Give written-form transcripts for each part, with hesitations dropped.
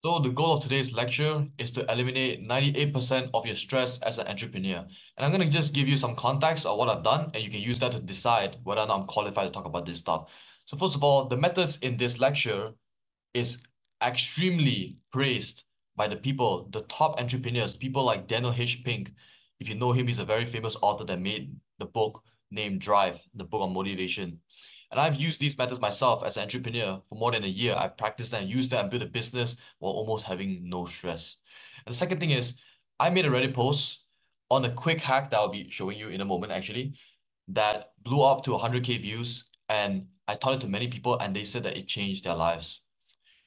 So the goal of today's lecture is to eliminate 98% of your stress as an entrepreneur. And I'm going to just give you some context of what I've done, and you can use that to decide whether or not I'm qualified to talk about this stuff. So first of all, the methods in this lecture is extremely praised by the people, the top entrepreneurs, people like Daniel H. Pink. If you know him, he's a very famous author that made the book named Drive, the book on motivation. And I've used these methods myself as an entrepreneur for more than a year. I've practiced them, used them, and built a business while almost having no stress. And the second thing is, I made a Reddit post on a quick hack that I'll be showing you in a moment, actually, that blew up to 100K views. And I taught it to many people, and they said that it changed their lives.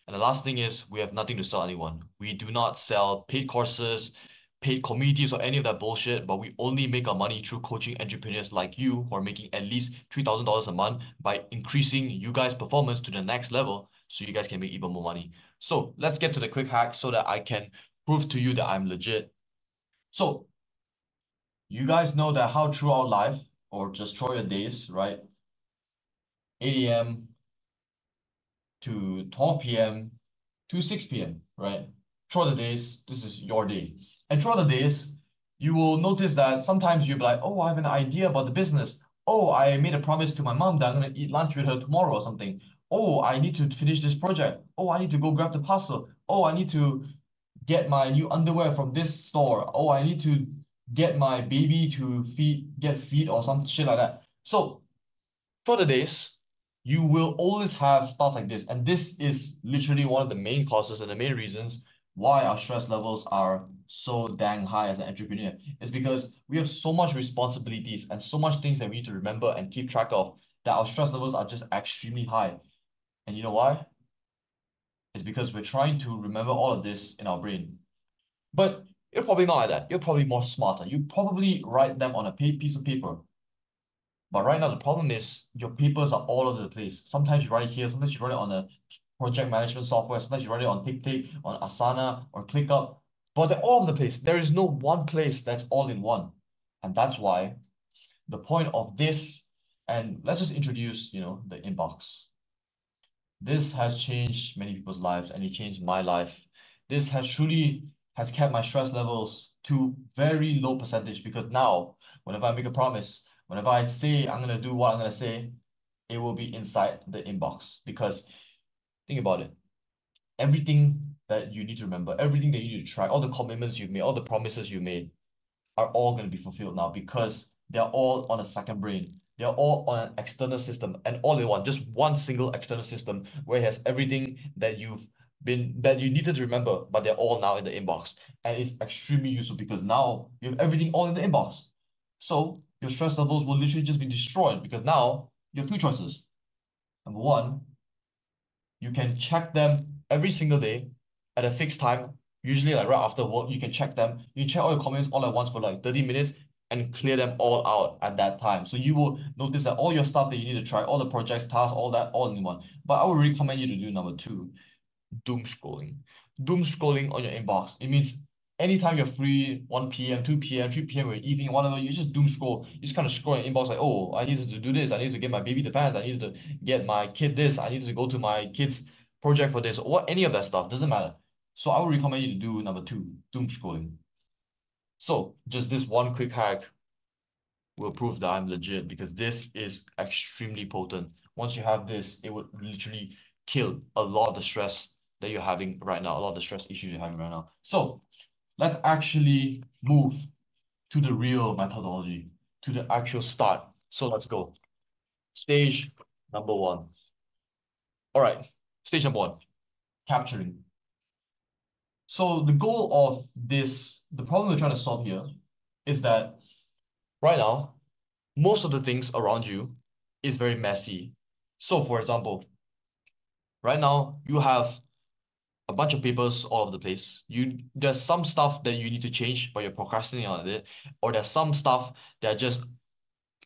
And the last thing is, we have nothing to sell anyone. We do not sell paid courses, paid communities, or any of that bullshit, but we only make our money through coaching entrepreneurs like you who are making at least $3,000 a month by increasing you guys' performance to the next level so you guys can make even more money. So let's get to the quick hack so that I can prove to you that I'm legit. So you guys know that how throughout life or just throughout your days, right? 8 a.m. to 12 p.m. to 6 p.m., right? Throughout the days, this is your day. And throughout the days, you will notice that sometimes you'll be like, oh, I have an idea about the business. Oh, I made a promise to my mom that I'm going to eat lunch with her tomorrow or something. Oh, I need to finish this project. Oh, I need to go grab the parcel. Oh, I need to get my new underwear from this store. Oh, I need to get my baby to get feed or some shit like that. So throughout the days, you will always have thoughts like this. And this is literally one of the main causes and the main reasons why our stress levels are so dang high as an entrepreneur. Is because we have so much responsibilities and so much things that we need to remember and keep track of that our stress levels are just extremely high. And you know why? It's because we're trying to remember all of this in our brain. But you're probably not like that. You're probably more smarter. You probably write them on a piece of paper. But right now, the problem is your papers are all over the place. Sometimes you write it here, sometimes you write it on a project management software, sometimes you write it on TickTick, on Asana, or ClickUp. But they're all over the place. There is no one place that's all in one. And that's why the point of this, and let's just introduce, the inbox. This has changed many people's lives, and it changed my life. This has truly has kept my stress levels to very low percentage because now, whenever I make a promise, whenever I say I'm gonna do what I'm gonna say, it will be inside the inbox. Because think about it, everything that you need to remember, everything that you need to try, all the commitments you've made, all the promises you made, are all going to be fulfilled now because they're all on a second brain. They're all on an external system and all in one, just one single external system where it has everything that you needed to remember, but they're all now in the inbox. And it's extremely useful because now you have everything all in the inbox. So your stress levels will literally just be destroyed because now you have two choices. Number one, you can check them every single day at a fixed time. Usually, like right after work, you can check them. You check all your comments all at once for like 30 minutes and clear them all out at that time. So you will notice that all your stuff that you need to try, all the projects, tasks, all that, all in one. But I would recommend you to do number two, doom scrolling. Doom scrolling on your inbox. It means anytime you're free, 1 p.m., 2 p.m., 3 p.m., or evening, whatever, you just doom scroll. You just kind of scroll your inbox like, oh, I needed to do this. I need to get my baby the pants. I need to get my kid this. I need to go to my kid's project for this. Or any of that stuff. Doesn't matter. So I would recommend you to do number two, doom scrolling. So just this one quick hack will prove that I'm legit because this is extremely potent. Once you have this, it would literally kill a lot of the stress that you're having right now, a lot of the stress issues you're having right now. So let's actually move to the real methodology, to the actual start. So let's go. Stage number one. All right, stage number one, capturing. So the goal of this, the problem we're trying to solve here is that right now, most of the things around you is very messy. So for example, right now you have a bunch of papers all over the place. There's some stuff that you need to change, but you're procrastinating on it, or there's some stuff that are just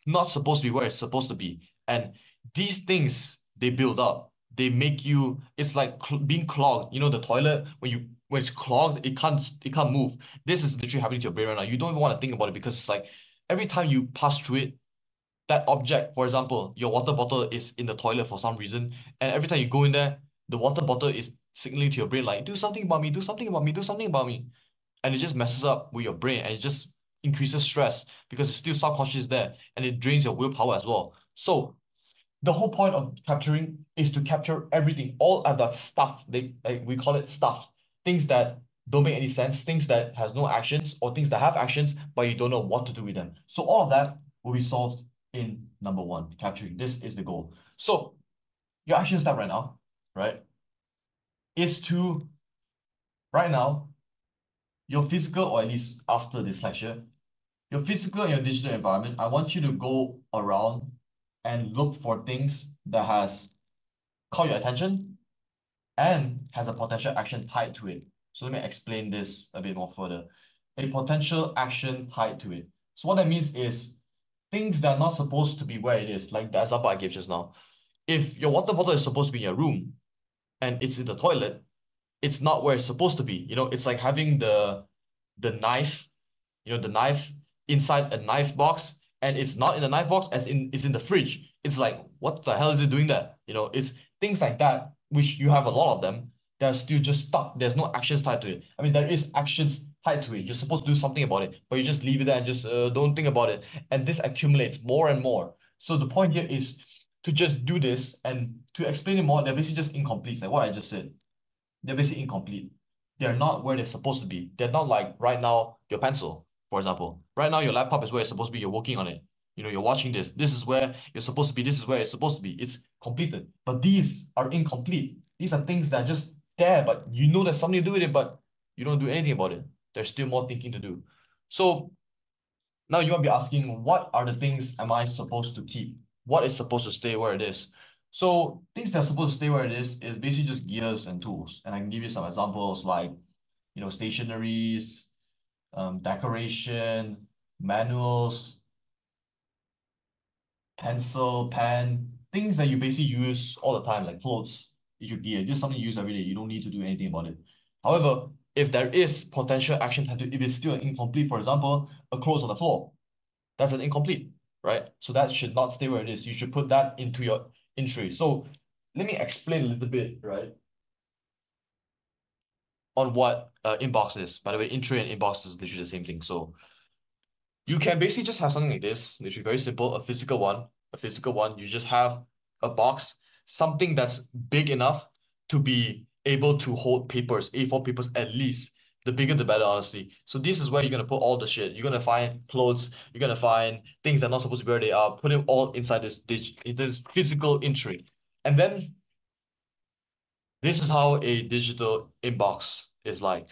not supposed to be where it's supposed to be. And these things they build up. They make you. It's like being clogged. You know the toilet when it's clogged, it can't move. This is literally happening to your brain right now. You don't even want to think about it because it's like every time you pass through it, that object, for example, your water bottle is in the toilet for some reason, and every time you go in there, the water bottle is signaling to your brain like, do something about me, do something about me, do something about me. And it just messes up with your brain and it just increases stress because it's still subconscious there and it drains your willpower as well. So the whole point of capturing is to capture everything, all of that stuff. We call it stuff, things that don't make any sense, things that has no actions, or things that have actions but you don't know what to do with them. So all of that will be solved in number one, capturing. This is the goal. So your action step right now, right, is to right now your physical, or at least after this lecture, your physical and your digital environment. I want you to go around and look for things that has caught your attention and has a potential action tied to it. So let me explain this a bit more further. A potential action tied to it. So what that means is things that are not supposed to be where it is, like the example I gave just now. If your water bottle is supposed to be in your room and it's in the toilet, it's not where it's supposed to be. It's like having the knife, the knife inside a knife box, and it's not in the knife box, as in it's in the fridge. It's like, what the hell is it doing there? It's things like that, which you have a lot of them, that are still just stuck. There's no actions tied to it. I mean, there is actions tied to it. You're supposed to do something about it, but you just leave it there and just don't think about it. And this accumulates more and more. So the point here is to just do this, and to explain it more, they're basically just incomplete, like what I just said. They're basically incomplete. They're not where they're supposed to be. They're not like right now, your pencil, for example. Right now, your laptop is where it's supposed to be. You're working on it. You're watching this. This is where you're supposed to be. This is where it's supposed to be. It's completed. But these are incomplete. These are things that are just there, but there's something to do with it, but you don't do anything about it. There's still more thinking to do. So now you might be asking, what are the things am I supposed to keep? What is supposed to stay where it is? So things that are supposed to stay where it is basically just gears and tools. And I can give you some examples like, stationaries, decoration, manuals, pencil, pen, things that you basically use all the time, like clothes, is your gear. Just something you use every day. You don't need to do anything about it. However, if there is potential action, if it's still incomplete, for example, a clothes on the floor, that's an incomplete, right? So that should not stay where it is. You should put that into your entry. So let me explain a little bit, right, on what inbox is. By the way, entry and inbox is literally the same thing. So you can basically just have something like this, literally very simple, a physical one. A physical one, you just have a box, something that's big enough to be able to hold papers, A4 papers at least. The bigger the better, honestly. So this is where you're gonna put all the shit. You're gonna find clothes, you're gonna find things that are not supposed to be where they are, put them all inside this physical entry. And then this is how a digital inbox is like.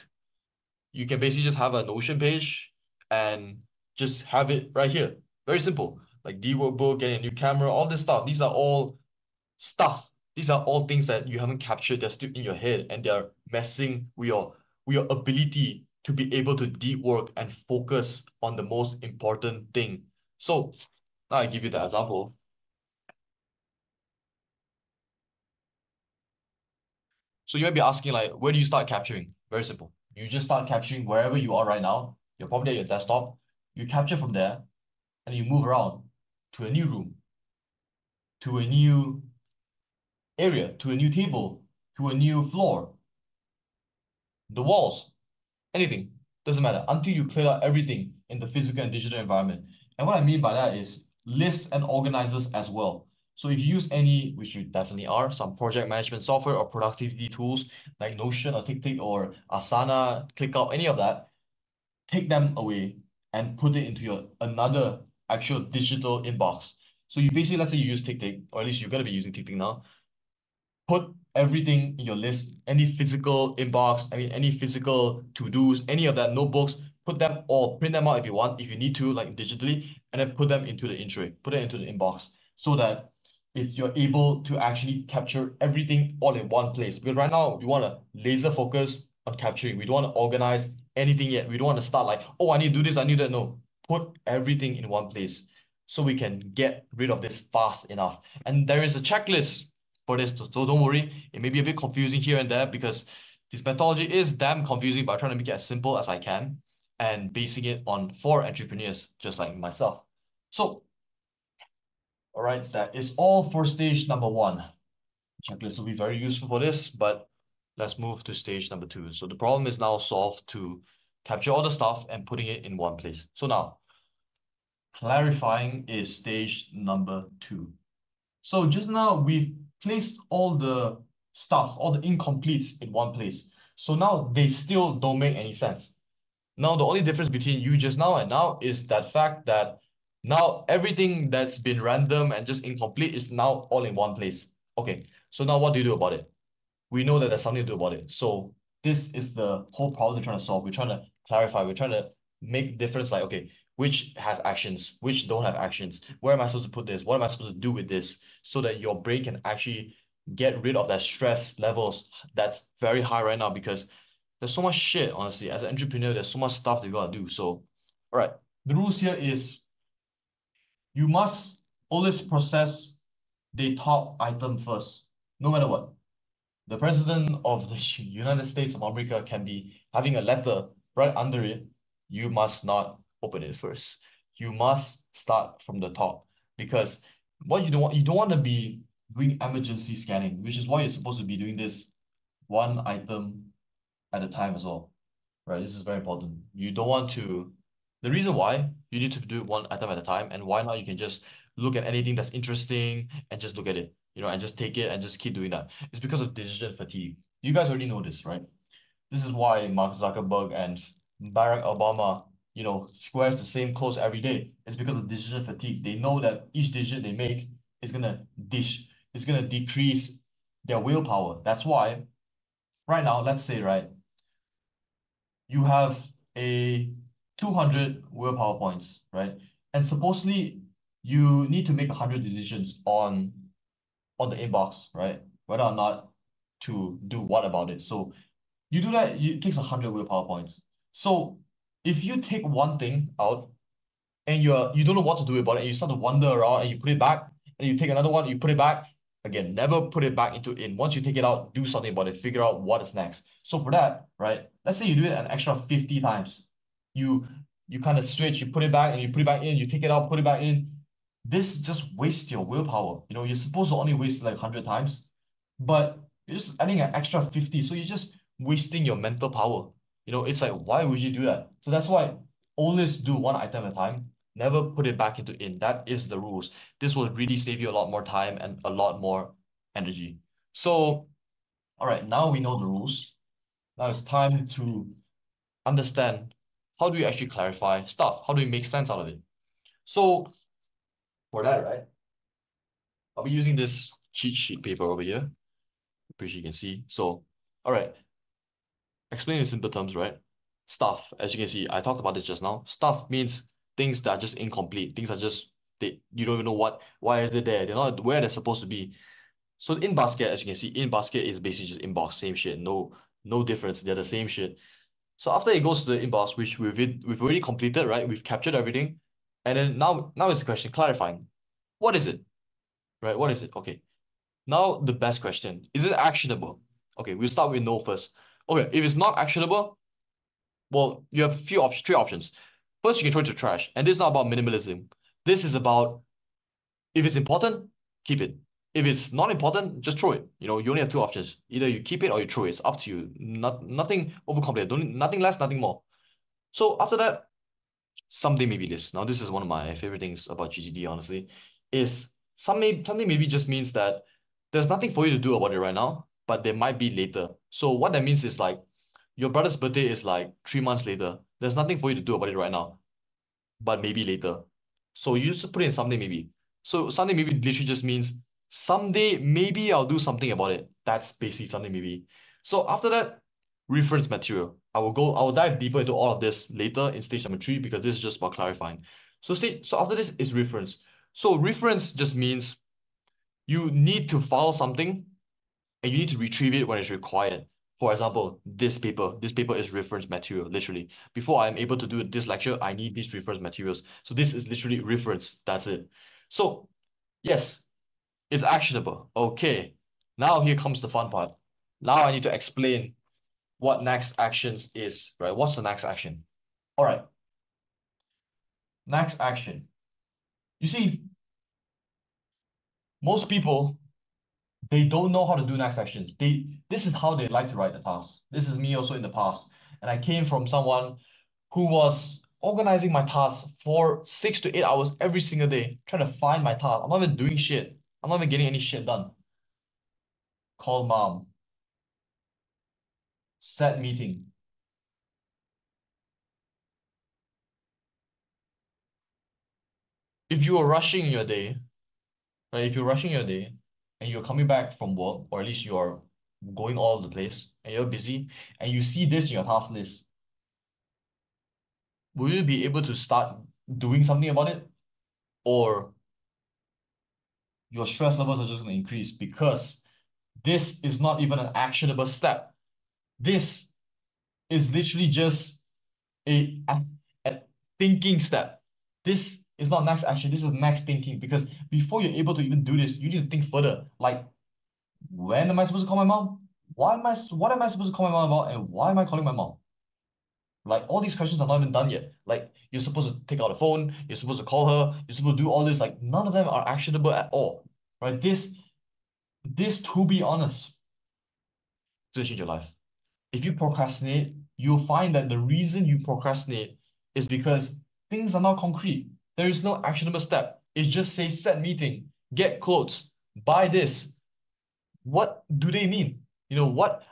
You can basically just have a Notion page and just have it right here. Very simple. Like the workbook, getting a new camera, all this stuff. These are all stuff. These are all things that you haven't captured. They're still in your head and they're messing with your ability to be able to deep work and focus on the most important thing. So now I give you the example. So you might be asking like, where do you start capturing? Very simple. You just start capturing wherever you are right now. You're probably at your desktop. You capture from there and you move around to a new room, to a new area, to a new table, to a new floor, the walls, anything. Doesn't matter until you clear out everything in the physical and digital environment. And what I mean by that is lists and organizers as well. So if you use any, which you definitely are, some project management software or productivity tools like Notion or TickTick or Asana, ClickUp, any of that, take them away and put it into your another actual digital inbox. So you basically, let's say you use TickTick, or at least you're gonna be using TickTick now. Put everything in your list, any physical inbox, I mean, any physical to-dos, any of that notebooks, put them or print them out if you want, if you need to, like digitally, and then put them into the entry, put it into the inbox so that if you're able to actually capture everything all in one place. Because right now, we want to laser focus on capturing. We don't want to organize anything yet. We don't want to start like, oh, I need to do this, I need that. No, put everything in one place so we can get rid of this fast enough. And there is a checklist for this. So don't worry, it may be a bit confusing here and there because this methodology is damn confusing, but I'm trying to make it as simple as I can and basing it on for entrepreneurs just like myself. So, all right, that is all for stage number one. Checklist will be very useful for this, but Let's move to stage number 2. So the problem is now solved to capture all the stuff and putting it in one place. So now, clarifying is stage number 2. So just now we've placed all the stuff, all the incompletes in one place. So now they still don't make any sense. Now the only difference between you just now and now is that fact that now everything that's been random and just incomplete is now all in one place. Okay, so now what do you do about it? We know that there's something to do about it. So this is the whole problem we're trying to solve. We're trying to clarify. We're trying to make difference like, okay, which has actions, which don't have actions. Where am I supposed to put this? What am I supposed to do with this? So that your brain can actually get rid of that stress levels that's very high right now because there's so much shit, honestly. As an entrepreneur, there's so much stuff that you gotta do. So, all right, the rules here is you must always process the top item first, no matter what. The president of the United States of America can be having a letter right under it. You must not open it first. You must start from the top because what you don't want to be doing emergency scanning, which is why you're supposed to be doing this one item at a time as well. Right? This is very important. You don't want to. The reason why you need to do one item at a time, and why not you can just look at anything that's interesting and just look at it, and just take it and just keep doing that. It's because of decision fatigue. You guys already know this, right? This is why Mark Zuckerberg and Barack Obama, squares the same clothes every day. It's because of decision fatigue. They know that each decision they make is gonna decrease their willpower. That's why right now, let's say, right, you have a 200 willpower points, right? And supposedly you need to make 100 decisions on the inbox, right? Whether or not to do what about it. So you do that, it takes 100 willpower points. So if you take one thing out and you don't know what to do about it, and you start to wander around and you put it back, and you take another one, you put it back. Again, never put it back into in. Once you take it out, do something about it, figure out what is next. So for that, right, let's say you do it an extra 50 times. You you kind of switch, you put it back and you put it back in, you take it out, put it back in. This just wastes your willpower. You're supposed to only waste like 100 times, but you're just adding an extra 50. So you're just wasting your mental power. It's like, why would you do that? So that's why always do one item at a time. Never put it back into in. That is the rules. This will really save you a lot more time and a lot more energy. So, all right, now we know the rules. Now it's time to understand how do we actually clarify stuff? How do we make sense out of it? So, for that, right, I'll be using this cheat sheet paper over here. Pretty sure you can see. So, all right, explain in simple terms, right? Stuff, as you can see, I talked about this just now. Stuff means things that are just incomplete. Things are just you don't even know why is it there. They're not where they're supposed to be. So in basket, as you can see, in basket is basically just inbox, same shit. No difference. They're the same shit. So after it goes to the inbox, which we've already completed, right? We've captured everything. And then now is the question, clarifying. What is it? Right? What is it? Okay. Now the best question. Is it actionable? Okay, we'll start with no first. Okay, if it's not actionable, well, you have three options. First, you can throw it to trash. And this is not about minimalism. This is about if it's important, keep it. If it's not important, just throw it. You only have two options. Either you keep it or you throw it. It's up to you. Nothing overcomplicated. Nothing less, nothing more. So after that, something maybe this. Now, this is one of my favorite things about GGD, honestly, is something maybe just means that there's nothing for you to do about it right now, but there might be later. So what that means is like your brother's birthday is like 3 months later. There's nothing for you to do about it right now, but maybe later. So you just put in something maybe. So something maybe literally just means someday maybe I'll do something about it. That's basically something maybe. So after that, reference material. I will dive deeper into all of this later in stage number 3 because this is just about clarifying. So after this is reference. So reference just means you need to file something and you need to retrieve it when it's required. For example, this paper. This paper is reference material, literally. Before I'm able to do this lecture, I need these reference materials. So this is literally reference. That's it. So yes, it's actionable. Okay. Now here comes the fun part. Now I need to explain what next actions is, right? What's the next action? All right. Next action. You see, most people they don't know how to do next actions. This is how they like to write the task. This is me also in the past. And I came from someone who was organizing my tasks for 6 to 8 hours every single day, trying to find my task. I'm not even doing shit. I'm not even getting any shit done. Call mom. Set meeting. If you are rushing your day, right? If you're rushing your day and you're coming back from work, or at least you're going all over the place and you're busy, and you see this in your task list, will you be able to start doing something about it? Or your stress levels are just going to increase because this is not even an actionable step. This is literally just a thinking step. This is not next action, this is next thinking. Because before you're able to even do this, you need to think further. Like, when am I supposed to call my mom? What am I supposed to call my mom about? And why am I calling my mom? Like, all these questions are not even done yet. Like, you're supposed to take out the phone, you're supposed to call her, you're supposed to do all this. Like, none of them are actionable at all. Right? This, to be honest, to change your life. If you procrastinate, you'll find that the reason you procrastinate is because things are not concrete. There is no actionable step. It just says set meeting, get clothes, buy this. What do they mean? What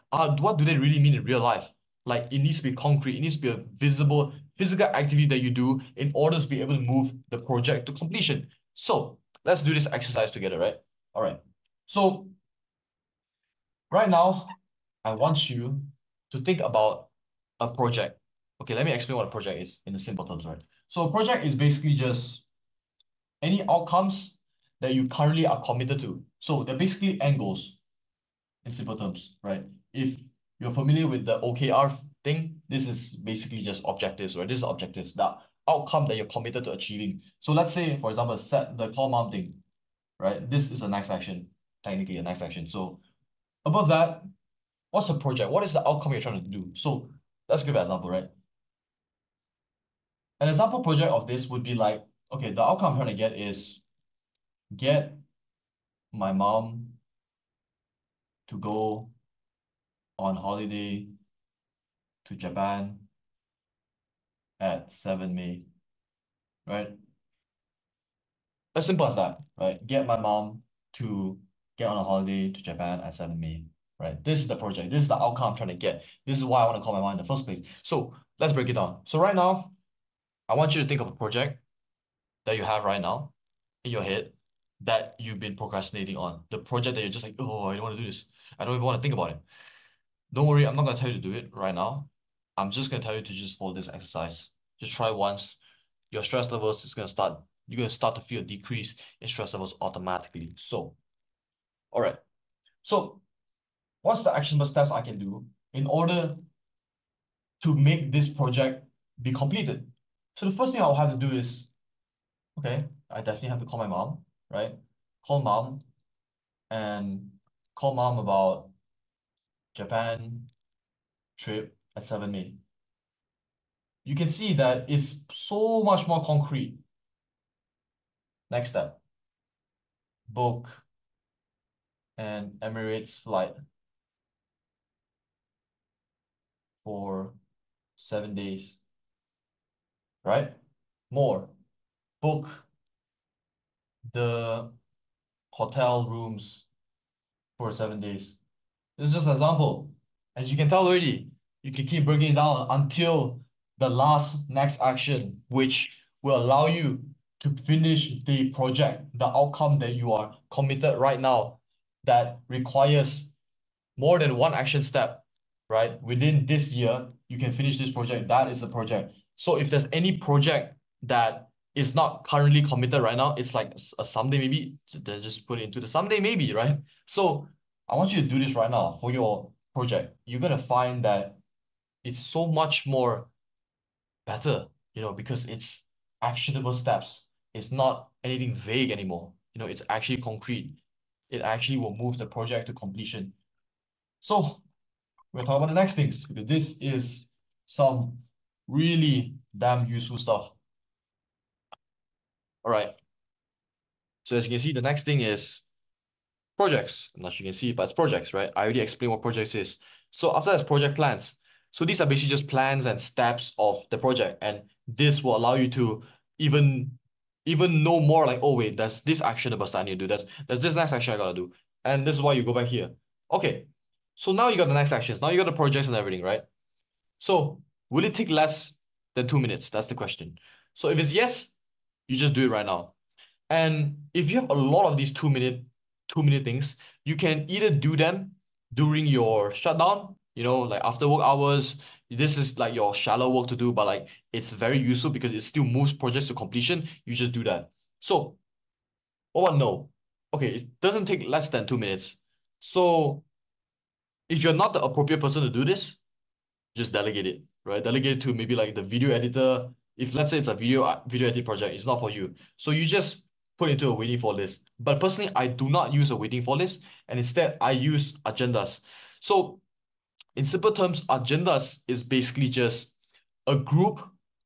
do they really mean in real life? Like, it needs to be concrete, it needs to be a visible physical activity that you do in order to be able to move the project to completion. So let's do this exercise together, right? All right. So right now, I want you to think about a project. Okay, let me explain what a project is in the simple terms, right? So a project is basically just any outcomes that you currently are committed to. So they're basically end goals in simple terms, right? If you're familiar with the OKR thing, this is basically just objectives, right? This is objectives, the outcome that you're committed to achieving. So let's say, for example, set the call mom thing, right? This is a next action, technically a next action. So above that, what's the project? What is the outcome you're trying to do? So let's give an example, right? An example project of this would be like, okay, the outcome I'm trying to get is get my mom to go on holiday to Japan at 7 May, right? As simple as that, right? Get my mom to get on a holiday to Japan at 7 May, right? This is the project. This is the outcome I'm trying to get. This is why I want to call my mom in the first place. So let's break it down. So right now, I want you to think of a project that you have right now in your head that you've been procrastinating on. The project that you're just like, oh, I don't want to do this. I don't even want to think about it. Don't worry, I'm not gonna tell you to do it right now. I'm just gonna tell you to just follow this exercise. Just try once. Your stress levels is gonna start. You're gonna start to feel a decrease in stress levels automatically. So, all right. So, what's the actionable steps I can do in order to make this project be completed? So the first thing I'll have to do is, okay, I definitely have to call my mom, right? Call mom and call mom about Japan trip at 7 May. You can see that it's so much more concrete. Next step, book an Emirates flight for 7 days, right? More, book the hotel rooms for 7 days. This is just an example. As you can tell already, you can keep breaking it down until the last next action, which will allow you to finish the project, the outcome that you are committed right now, that requires more than one action step, right? Within this year, you can finish this project. That is the project. So if there's any project that is not currently committed right now, it's like a someday maybe, then just put it into the someday maybe, right? So I want you to do this right now for your project. You're gonna find that it's so much more better, because it's actionable steps. It's not anything vague anymore. It's actually concrete. It actually will move the project to completion. So we're talking about the next things, because this is some really damn useful stuff. All right. So as you can see, the next thing is projects. I'm not sure you can see, but it's projects, right? I already explained what projects is. So after that's project plans. So these are basically just plans and steps of the project, and this will allow you to even even know more like, oh wait, there's this actionable stuff I need to do. There's this next action I gotta do. And this is why you go back here. Okay. So now you got the next actions. Now you got the projects and everything, right? So will it take less than 2 minutes? That's the question. So if it's yes, you just do it right now. And if you have a lot of these 2 minute things, you can either do them during your shutdown, like after work hours. This is like your shallow work to do, but like it's very useful because it still moves projects to completion. You just do that. So, what about no? Okay, it doesn't take less than 2 minutes. So, if you're not the appropriate person to do this, just delegate it, right? Delegate it to maybe like the video editor. If let's say it's a video edit project, it's not for you. So you just put it into a waiting for list. But personally, I do not use a waiting for list, and instead I use agendas. So in simple terms, agendas is basically just a group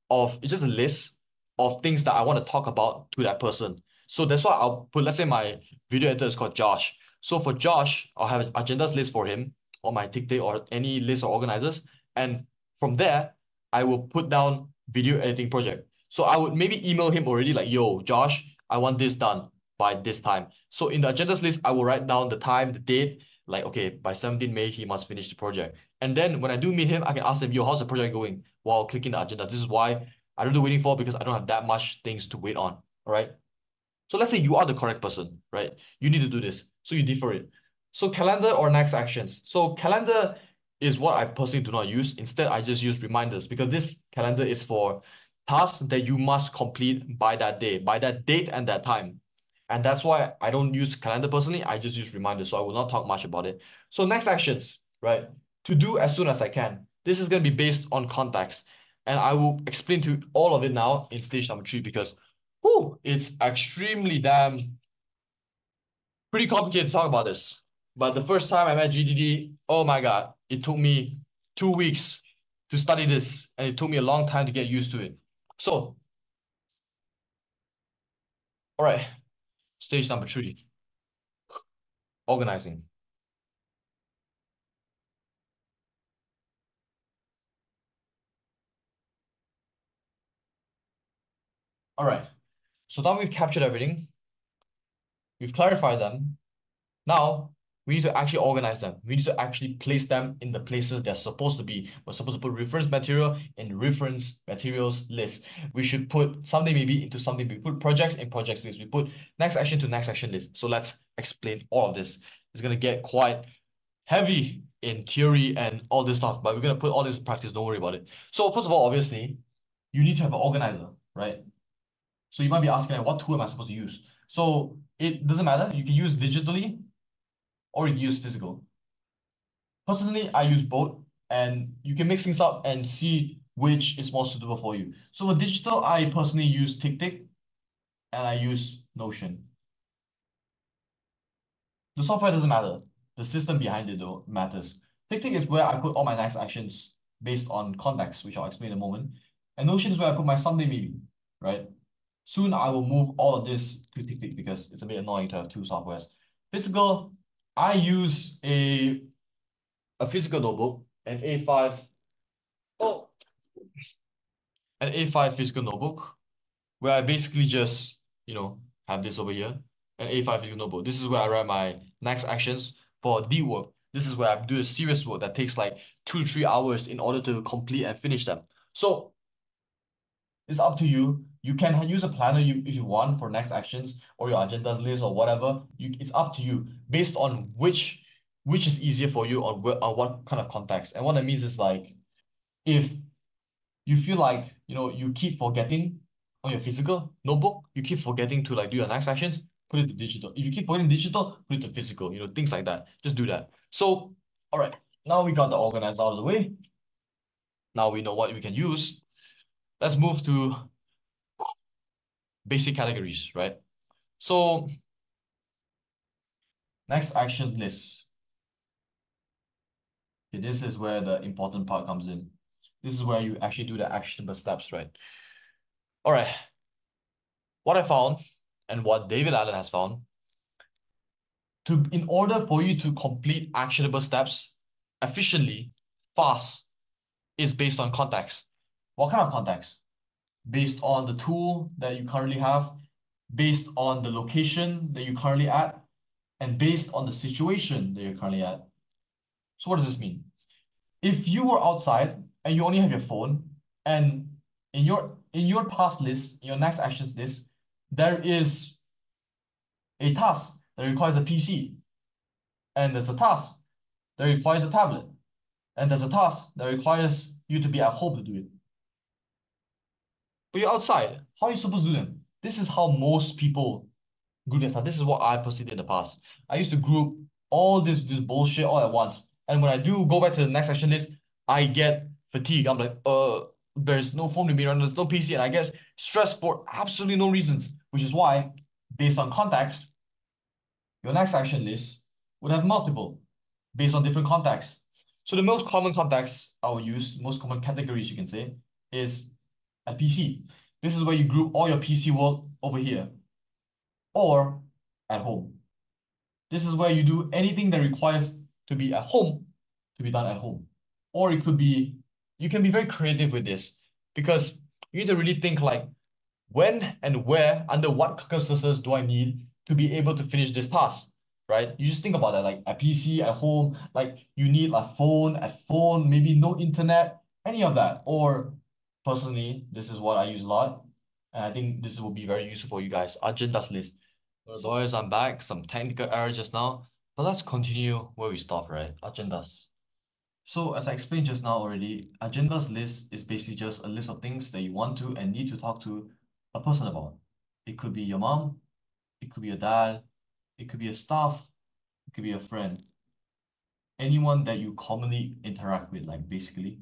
it's just a list of things that I want to talk about to that person. So that's why I'll put, let's say my video editor is called Josh. So for Josh, I'll have an agendas list for him or my TikTok or any list of organizers. And from there, I will put down video editing project. So I would maybe email him already like, yo, Josh, I want this done by this time. So in the agendas list, I will write down the time, the date, like, okay, by 17 May, he must finish the project. And then when I do meet him, I can ask him, yo, how's the project going? While clicking the agenda. This is why I don't do waiting for, because I don't have that much things to wait on. All right. So let's say you are the correct person, right? You need to do this. So you defer it. So calendar or next actions. So calendar is what I personally do not use. Instead, I just use reminders because this calendar is for tasks that you must complete by that day, by that date and that time. And that's why I don't use calendar personally. I just use reminders. So I will not talk much about it. So next actions, right? To do as soon as I can. This is going to be based on context. And I will explain to you all of it now in stage number 3 because it's extremely pretty complicated to talk about this. But the first time I met GDD, oh my God, it took me 2 weeks to study this, and it took me a long time to get used to it. So, all right, stage number 3, organizing. All right, so now we've captured everything, we've clarified them. Now, we need to actually organize them. We need to actually place them in the places they're supposed to be. We're supposed to put reference material in reference materials list. We should put something maybe into something. We put projects in projects list. We put next action to next action list. So let's explain all of this. It's going to get quite heavy in theory and all this stuff, but we're going to put all this in practice. Don't worry about it. So first of all, obviously, you need to have an organizer, right? So you might be asking, like, what tool am I supposed to use? So it doesn't matter. You can use digitally or you use physical. Personally, I use both, and you can mix things up and see which is more suitable for you. So for digital, I personally use TickTick and I use Notion. The software doesn't matter. The system behind it though matters. TickTick is where I put all my next actions based on context, which I'll explain in a moment. And Notion is where I put my someday maybe, right? Soon I will move all of this to TickTick because it's a bit annoying to have two softwares. Physical, I use a physical notebook, oh, an A5 physical notebook, where I basically just, have this over here, an A5 physical notebook. This is where I write my next actions for deep work. This is where I do the serious work that takes like 2-3 hours in order to complete and finish them. So it's up to you. You can use a planner if you want for next actions or your agendas list or whatever. It's up to you based on which is easier for you on what kind of context. And what that means is like if you feel like you keep forgetting on your physical notebook, you keep forgetting to like do your next actions, put it to digital. If you keep forgetting digital, put it to physical, things like that. Just do that. So, all right, now we got the organized out of the way. Now we know what we can use. Let's move to basic categories, right? So, next action list. Okay, this is where the important part comes in. This is where you actually do the actionable steps, right? All right. What I found and what David Allen has found In order for you to complete actionable steps efficiently, fast, is based on context. What kind of context? Based on the tool that you currently have, based on the location that you're currently at, and based on the situation that you're currently at. So what does this mean? If you were outside and you only have your phone, and in your task list, in your next actions list, there is a task that requires a PC, and there's a task that requires a tablet, and there's a task that requires you to be at home to do it. But you're outside. How are you supposed to do them? This is how most people group their tasks. This is what I personally did in the past. I used to group all this bullshit all at once. And when I do go back to the next action list, I get fatigued. I'm like, there's no phone to me around, there's no PC, and I get stressed for absolutely no reasons, which is why, based on context, your next action list would have multiple based on different contexts. So the most common context I will use, most common categories you can say, is a PC. This is where you group all your PC work over here, or at home. This is where you do anything that requires to be at home to be done at home. Or it could be, you can be very creative with this because you need to really think like, when and where, under what circumstances do I need to be able to finish this task, right? You just think about that, like a PC at home, like you need a phone at phone, maybe no internet, any of that. Or personally, this is what I use a lot, and I think this will be very useful for you guys. Agendas list. Boys, I'm back. Some technical error just now, but let's continue where we stopped, right? Agendas. So as I explained just now already, agendas list is basically just a list of things that you want to and need to talk to a person about. It could be your mom, it could be your dad, it could be a staff, it could be a friend. Anyone that you commonly interact with, like basically.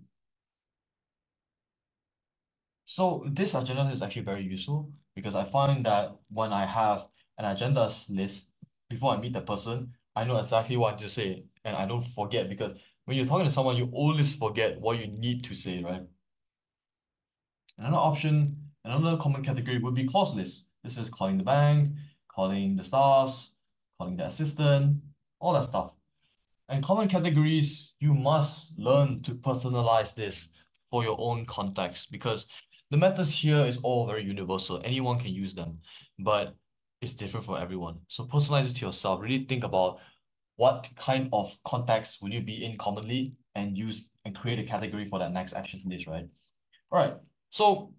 So this agenda is actually very useful because I find that when I have an agendas list before I meet the person, I know exactly what to say and I don't forget, because when you're talking to someone, you always forget what you need to say, right? Another option, another common category would be calls list. This is calling the bank, calling the stars, calling the assistant, all that stuff. And common categories, you must learn to personalize this for your own context, because the methods here is all very universal. Anyone can use them, but it's different for everyone. So personalize it to yourself. Really think about what kind of context will you be in commonly and use and create a category for that next action list, right? All right. So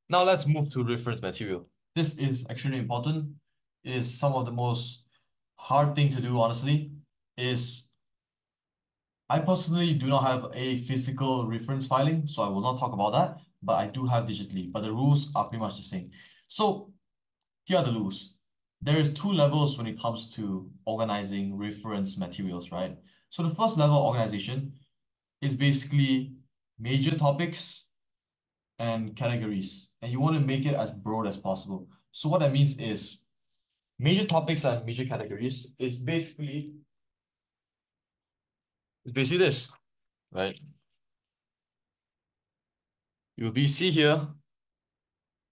now let's move to reference material. This is extremely important. It is some of the most hard thing to do, honestly, is I personally do not have a physical reference filing, so I will not talk about that, but I do have digitally, but the rules are pretty much the same. So here are the rules. There is two levels when it comes to organizing reference materials, right? So the first level of organization is basically major topics and categories, and you want to make it as broad as possible. So what that means is major topics and major categories is basically this, right? You'll be see here,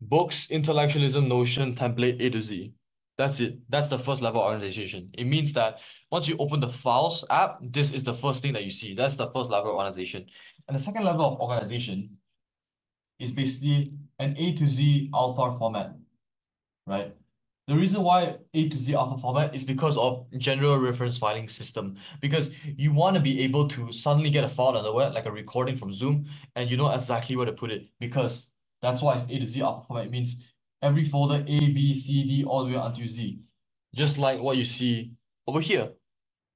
books, intellectualism, notion, template, A to Z. That's it. That's the first level of organization. It means that once you open the files app, this is the first thing that you see. That's the first level of organization. And the second level of organization is basically an A to Z alpha format, right? The reason why A to Z alpha format is because of general reference filing system. Because you want to be able to suddenly get a file on the web, like a recording from Zoom, and you know exactly where to put it. Because that's why it's A to Z alpha format. It means every folder A, B, C, D, all the way until Z. Just like what you see over here,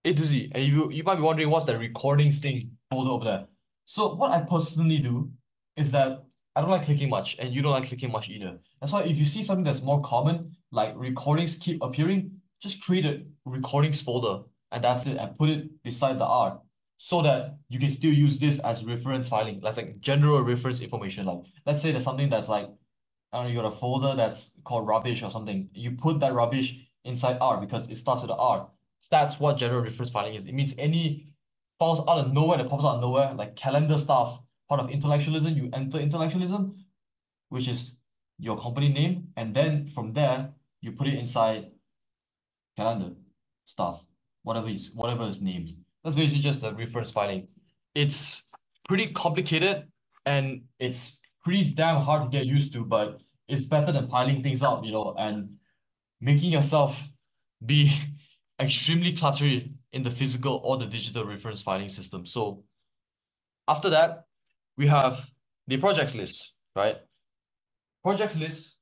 A to Z. And you might be wondering what's the recordings thing folder over there. So what I personally do is that I don't like clicking much, and you don't like clicking much either. That's why if you see something that's more common, like recordings keep appearing, just create a recordings folder, and that's it, and put it beside the R so that you can still use this as reference filing. That's like general reference information. Like let's say there's something that's like, I don't know, you got a folder that's called rubbish or something. You put that rubbish inside R because it starts with the R. That's what general reference filing is. It means any files out of nowhere that pops out of nowhere, like calendar stuff, part of intellectualism, you enter intellectualism, which is your company name, and then from there, you put it inside calendar stuff. whatever is named. That's basically just the reference filing. It's pretty complicated and it's pretty damn hard to get used to, but it's better than piling things up, and making yourself be extremely cluttery in the physical or the digital reference filing system. So after that, we have the projects list, right? Projects list,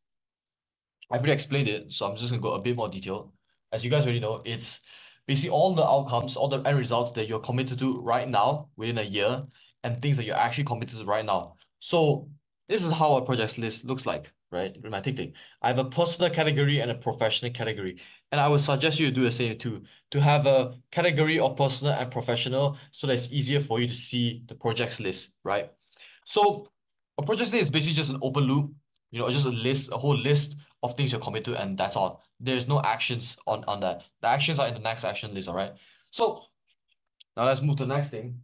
I've already explained it, so I'm just gonna go a bit more detail. As you guys already know, it's basically all the outcomes, all the end results that you're committed to right now within a year, and things that you're actually committed to right now. So this is how a projects list looks like, right? In my thinking, I have a personal category and a professional category, and I would suggest you to do the same too, to have a category of personal and professional, so that it's easier for you to see the projects list, right? So a project list is basically just an open loop, just a whole list of things you're committed to, and that's all. There's no actions on that. The actions are in the next action list, all right? So now let's move to the next thing.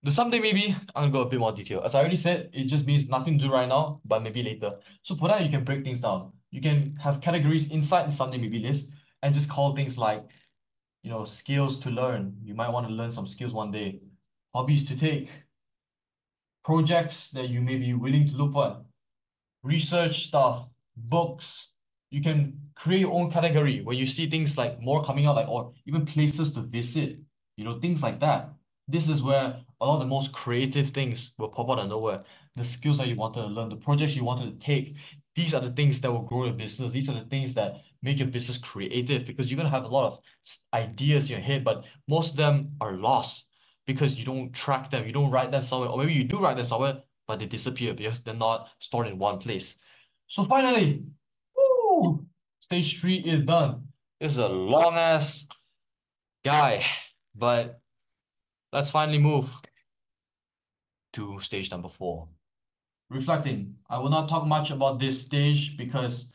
The someday maybe, I'm gonna go a bit more detail. As I already said, it just means nothing to do right now, but maybe later. So for that, you can break things down. You can have categories inside the someday maybe list and just call things like, skills to learn. You might want to learn some skills one day. Hobbies to take. Projects that you may be willing to look for. Research stuff, books. You can create your own category where you see things like more coming out, like, or even places to visit, things like that. This is where a lot of the most creative things will pop out of nowhere. The skills that you wanted to learn, the projects you wanted to take, these are the things that will grow your business. These are the things that make your business creative, because you're gonna have a lot of ideas in your head, but most of them are lost because you don't track them, you don't write them somewhere, or maybe you do write them somewhere, but they disappear because they're not stored in one place. So finally, woo, stage 3 is done. This is a long ass guy, but let's finally move to stage number 4. Reflecting. I will not talk much about this stage because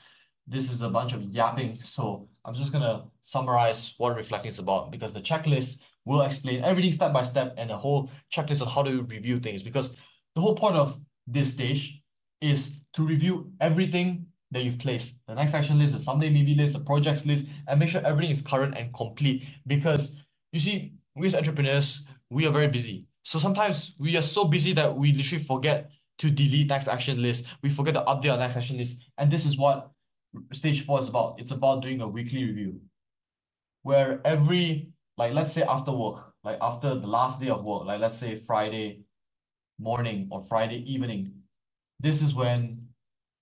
this is a bunch of yapping. So I'm just gonna summarize what reflecting is about, because the checklist will explain everything step by step and a whole checklist on how to review things. Because the whole point of this stage is to review everything that you've placed. The next action list, the someday maybe list, the projects list, and make sure everything is current and complete. Because you see, we as entrepreneurs, we are very busy. So sometimes we are so busy that we literally forget to delete next action list. We forget to update our next action list. And this is what stage 4 is about. It's about doing a weekly review where let's say after work, like after the last day of work, like let's say Friday morning or Friday evening, this is when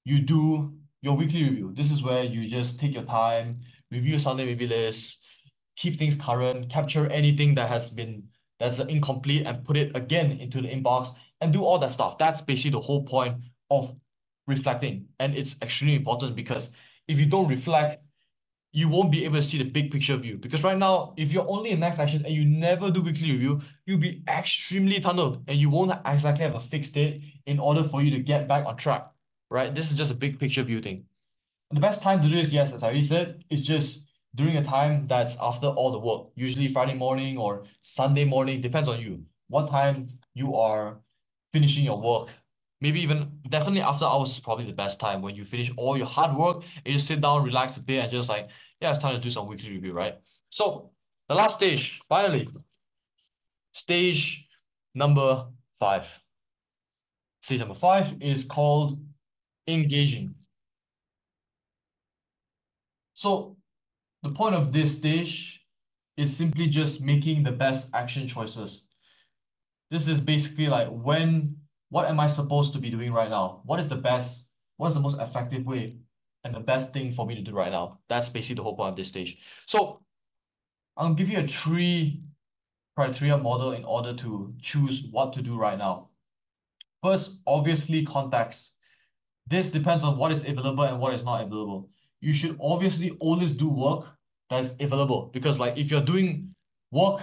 you do your weekly review. This is where you just take your time, review someday maybe list, keep things current, capture anything that's incomplete and put it again into the inbox and do all that stuff. That's basically the whole point of reflecting. And it's extremely important because if you don't reflect, you won't be able to see the big picture view. Because right now, if you're only in next action and you never do weekly review, you'll be extremely tunneled and you won't exactly have a fixed date in order for you to get back on track, right? This is just a big picture view thing. And the best time to do this, yes, as I already said, is just during a time that's after all the work, usually Friday morning or Sunday morning, depends on you. What time you are finishing your work. Maybe even definitely after hours is probably the best time when you finish all your hard work and you sit down, relax a bit, and just like, yeah, it's time to do some weekly review, right? So the last stage, finally, stage number 5. Stage number 5 is called engaging. So the point of this stage is simply just making the best action choices. This is basically like what am I supposed to be doing right now? What is the most effective way and the best thing for me to do right now? That's basically the whole point of this stage. So I'll give you a 3 criteria model in order to choose what to do right now. First, obviously context. This depends on what is available and what is not available. You should obviously always do work that's available, because like if you're doing work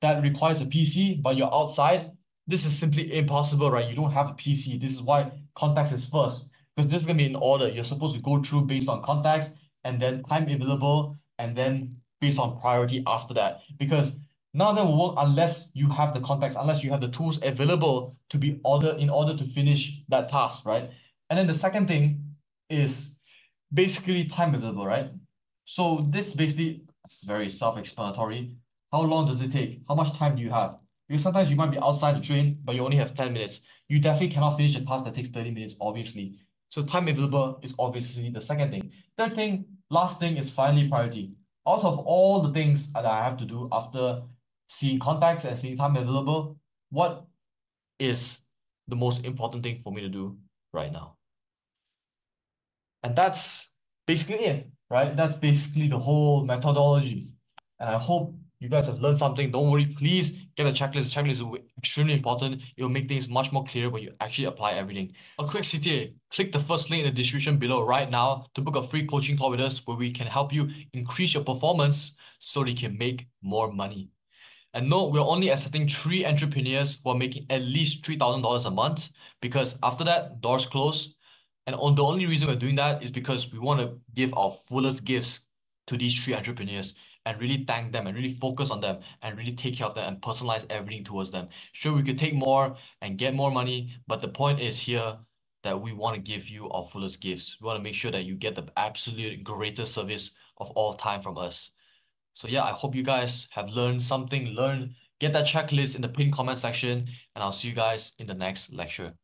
that requires a PC but you're outside, this is simply impossible, right? You don't have a PC. This is why context is first, because this is gonna be in order. You're supposed to go through based on context and then time available and then based on priority after that. Because none of them will work unless you have the context, unless you have the tools available to be ordered in order to finish that task, right? And then the second thing is basically time available, right? So this basically It's very self-explanatory. How long does it take? How much time do you have? Because sometimes you might be outside the train, but you only have 10 minutes. You definitely cannot finish a task that takes 30 minutes, obviously. So time available is obviously the second thing. Third thing, last thing is finally priority. Out of all the things that I have to do after seeing contacts and seeing time available, what is the most important thing for me to do right now? And that's basically it, right? That's basically the whole methodology. And I hope you guys have learned something. Don't worry, please get a checklist. The checklist is extremely important. It will make things much more clear when you actually apply everything. A quick CTA, click the first link in the description below right now to book a free coaching call with us where we can help you increase your performance so that you can make more money. And no, we're only accepting 3 entrepreneurs who are making at least $3,000 a month because after that, doors close. And the only reason we're doing that is because we want to give our fullest gifts to these 3 entrepreneurs and really thank them and really focus on them and really take care of them and personalize everything towards them. Sure, we could take more and get more money, but the point is here that we want to give you our fullest gifts. We want to make sure that you get the absolute greatest service of all time from us. So yeah, I hope you guys have learned something. Get that checklist in the pinned comment section, and I'll see you guys in the next lecture.